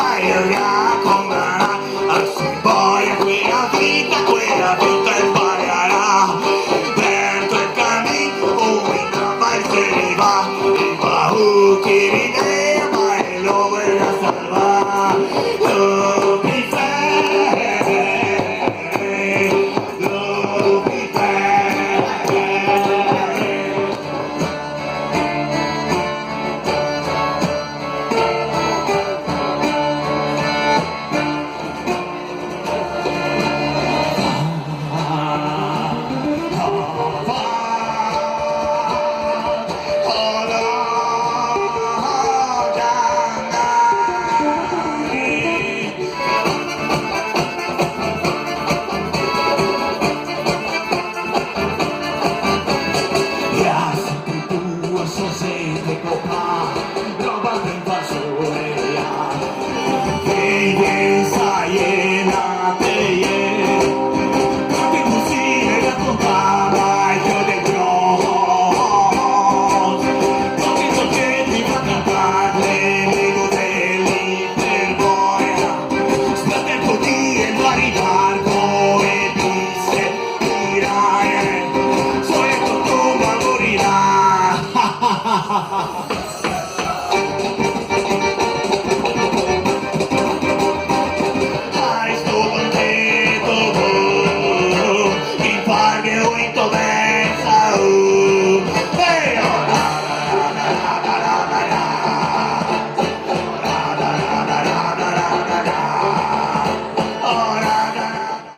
paiola con ganas, así voy a quella vita imparerà, perto il cammino, una parte va, e va che ridea, ma è lo vuoi a salvare. Lo mi lo mi so se copa, roba per invasore, che sai e la te, che così la contava io del gros, che so che ti fa cantare le modelli per voi, sta tempo di ritardo e disse, dirai, soy tu morirà. Ha ha ha ha ha.